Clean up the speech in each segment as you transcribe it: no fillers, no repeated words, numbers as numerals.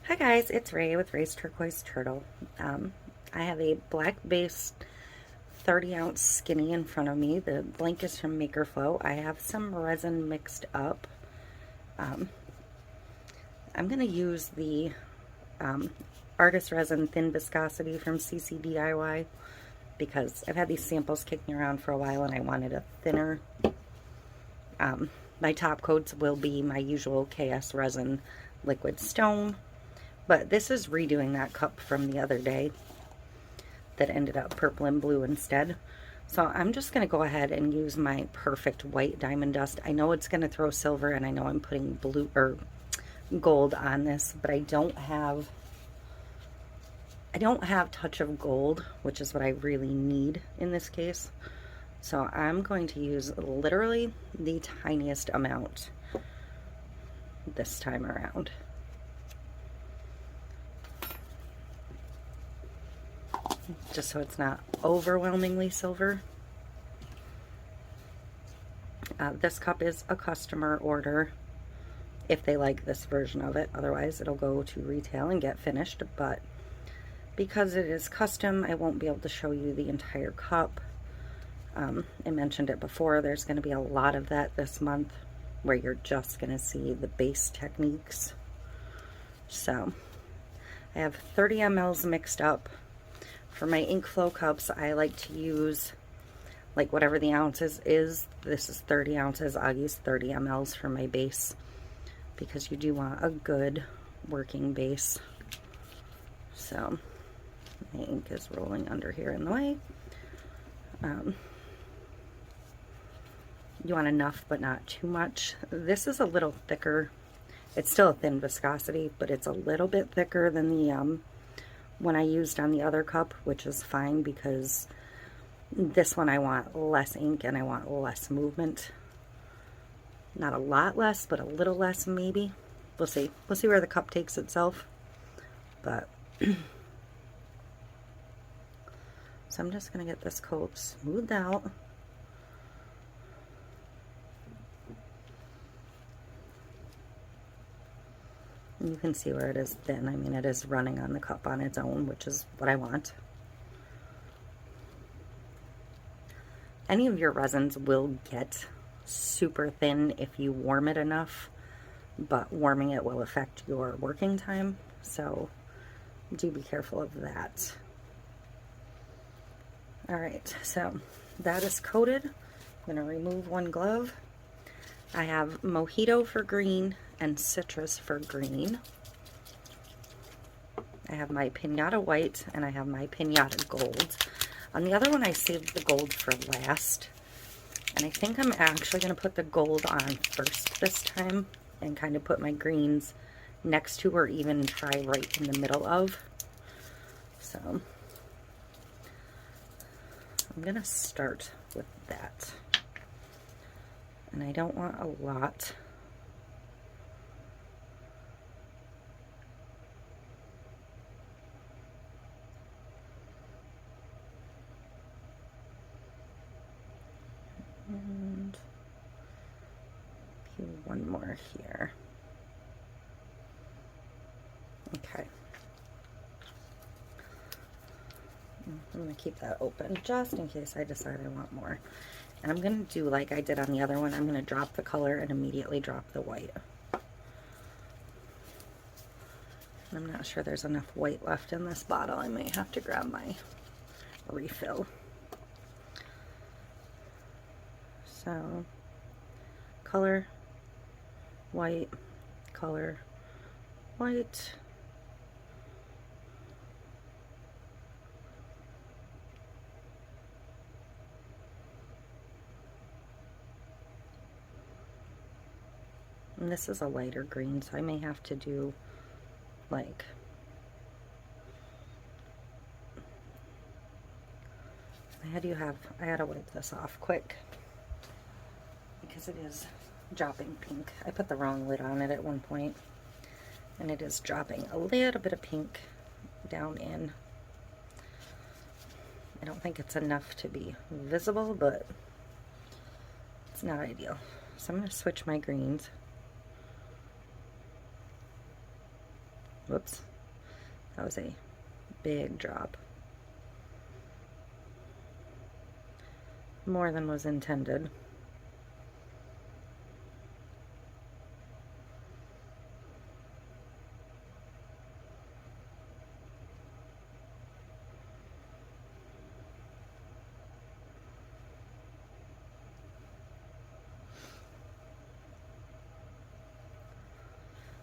Hi guys, it's Ray with Ray's Turquoise Turtle. I have a black base 30 ounce skinny in front of me. The blank is from Maker Flow. I have some resin mixed up. I'm going to use the Artist Resin Thin Viscosity from CC DIY because I've had these samples kicking around for a while and I wanted a thinner. My top coats will be my usual KS Resin Liquid Stone. But this is redoing that cup from the other day that ended up purple and blue instead. So I'm just going to go ahead and use my perfect white diamond dust. I know it's going to throw silver and I know I'm putting blue or gold on this, but I don't have touch of gold, which is what I really need in this case. So I'm going to use literally the tiniest amount this time around. Just so it's not overwhelmingly silver. This cup is a customer order if they like this version of it. Otherwise it'll go to retail and get finished, but because it is custom, I won't be able to show you the entire cup. I mentioned it before, there's going to be a lot of that this month where you're just going to see the base techniques. So I have 30 mLs mixed up. For my ink flow cups, I like to use like whatever the ounces is. This is 30 ounces. I'll use 30 mLs for my base because you do want a good working base. So my ink is rolling under here in the way. You want enough but not too much. This is a little thicker. It's still a thin viscosity, but it's a little bit thicker than the one I used on the other cup, which is fine because this one I want less ink and I want less movement. Not a lot less, but a little less maybe. We'll see. We'll see where the cup takes itself. But so I'm just going to get this coat smoothed out. You can see where it is thin. I mean, it is running on the cup on its own, which is what I want. Any of your resins will get super thin if you warm it enough, but warming it will affect your working time, so do be careful of that. Alright, so that is coated. I'm going to remove one glove. I have Mojito for green and Citrus for green. I have my Pinata white and I have my Pinata gold. On the other one I saved the gold for last. And I think I'm actually going to put the gold on first this time and kind of put my greens next to or even try right in the middle of. So I'm going to start with that. And I don't want a lot. And one more here. Okay. I'm going to keep that open just in case I decide I want more. And I'm going to do like I did on the other one. I'm going to drop the color and immediately drop the white. I'm not sure there's enough white left in this bottle. I may have to grab my refill. So, color, white, color, white. And this is a lighter green, so I may have to do like I had to wipe this off quick because it is dropping pink. I put the wrong lid on it at one point and it is dropping a little bit of pink down in. I don't think it's enough to be visible, but it's not ideal. So I'm going to switch my greens. Whoops. That was a big drop. More than was intended.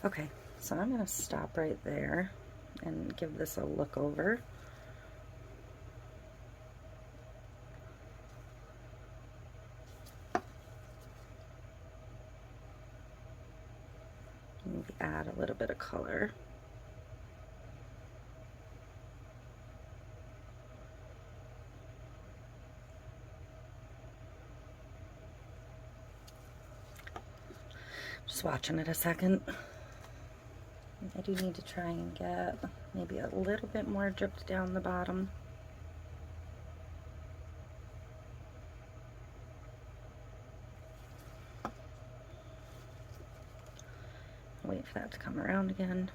Okay, so I'm going to stop right there and give this a look over. Maybe add a little bit of color. Just watching it a second. I do need to try and get maybe a little bit more dripped down the bottom. Wait for that to come around again.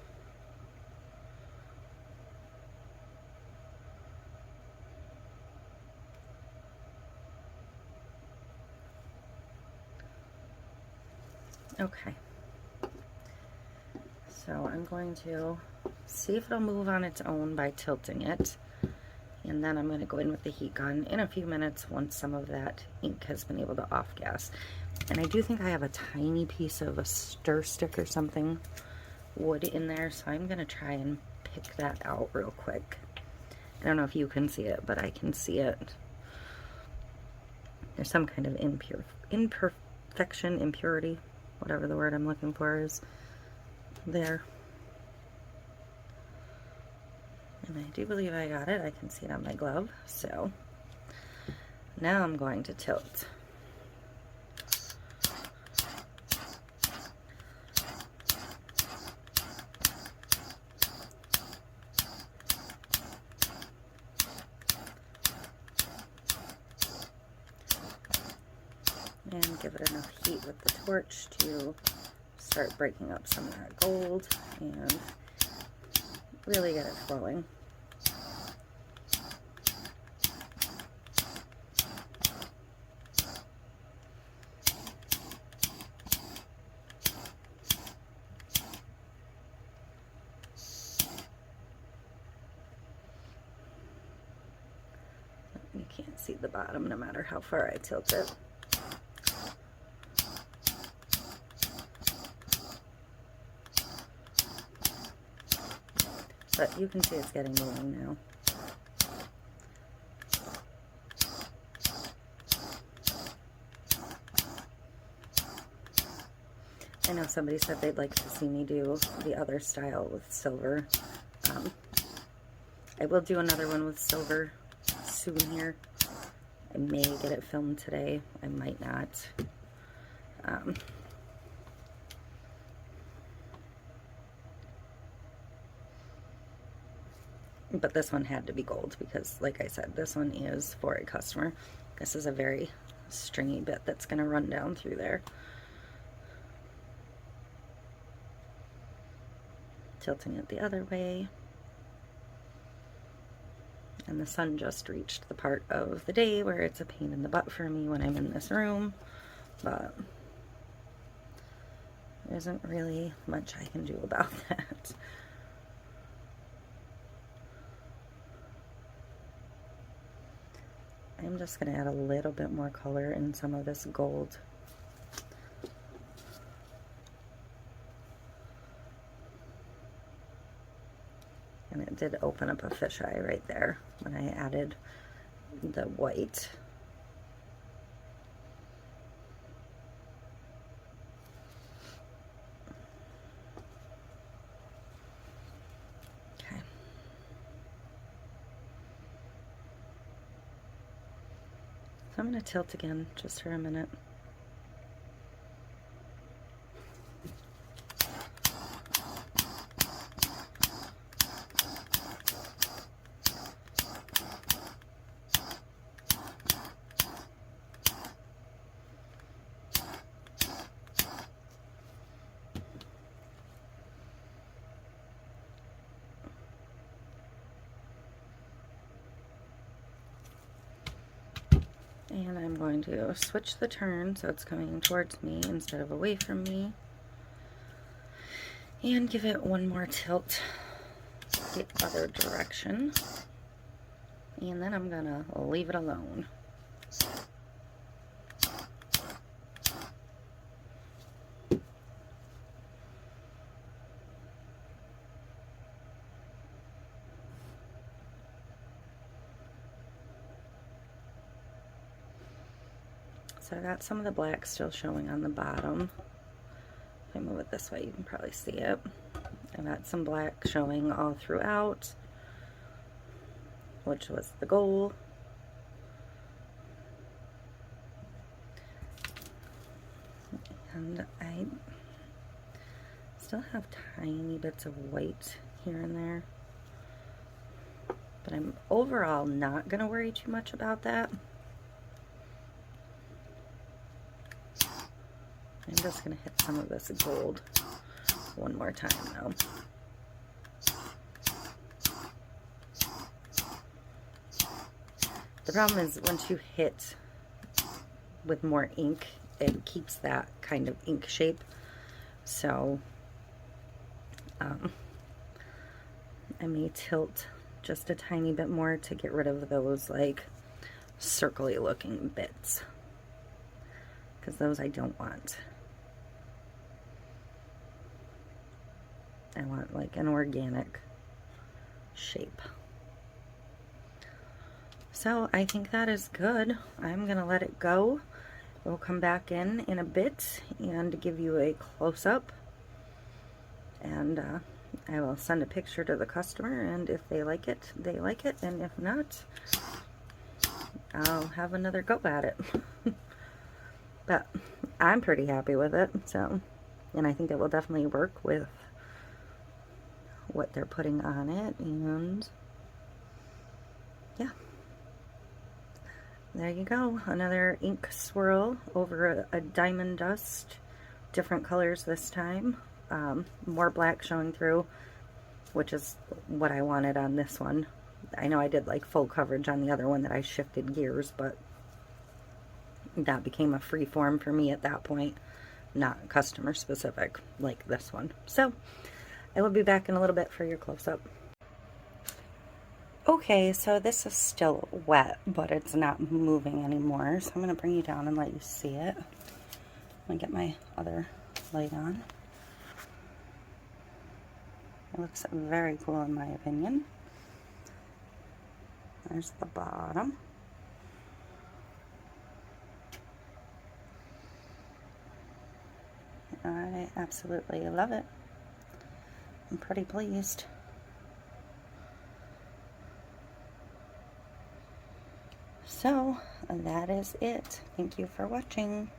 Okay. So I'm going to see if it'll move on its own by tilting it. And then I'm going to go in with the heat gun in a few minutes once some of that ink has been able to off-gas. And I do think I have a tiny piece of a stir stick or something, wood in there, so I'm going to try and pick that out real quick. I don't know if you can see it, but I can see it. There's some kind of imperfection, impurity, whatever the word I'm looking for is there. And I do believe I got it. I can see it on my glove. So now I'm going to tilt. And give it enough heat with the torch to start breaking up some of that gold and really get it flowing. You can't see the bottom no matter how far I tilt it. But you can see it's getting going now. I know somebody said they'd like to see me do the other style with silver. I will do another one with silver soon here. I may get it filmed today. I might not. But this one had to be gold because, like I said, this one is for a customer. This is a very stringy bit that's going to run down through there. Tilting it the other way. And the sun just reached the part of the day where it's a pain in the butt for me when I'm in this room. But there isn't really much I can do about that. I'm just going to add a little bit more color in some of this gold. And it did open up a fisheye right there when I added the white. Okay. So I'm going to tilt again just for a minute. And I'm going to switch the turn so it's coming towards me instead of away from me. And give it one more tilt the other direction. And then I'm gonna leave it alone. So I got some of the black still showing on the bottom. If I move it this way, you can probably see it. I got some black showing all throughout, which was the goal. And I still have tiny bits of white here and there, but I'm overall not going to worry too much about that. I'm just going to hit some of this gold one more time though. The problem is once you hit with more ink, it keeps that kind of ink shape. So I may tilt just a tiny bit more to get rid of those like circly looking bits, because those I don't want. I want like an organic shape. So I think that is good. I'm gonna let it go. We'll come back in a bit and give you a close-up, and I will send a picture to the customer, and if they like it, they like it, and if not, I'll have another go at it. But I'm pretty happy with it, so, and I think it will definitely work with what they're putting on it, and yeah. There you go, another ink swirl over a diamond dust, different colors this time, more black showing through, which is what I wanted on this one. I know I did like full coverage on the other one that I shifted gears, but that became a free form for me at that point, not customer specific like this one. So I will be back in a little bit for your close-up. Okay, so this is still wet, but it's not moving anymore, so I'm going to bring you down and let you see it. I'm going to get my other light on. It looks very cool in my opinion. There's the bottom. I absolutely love it. I'm pretty pleased. So that is it. Thank you for watching.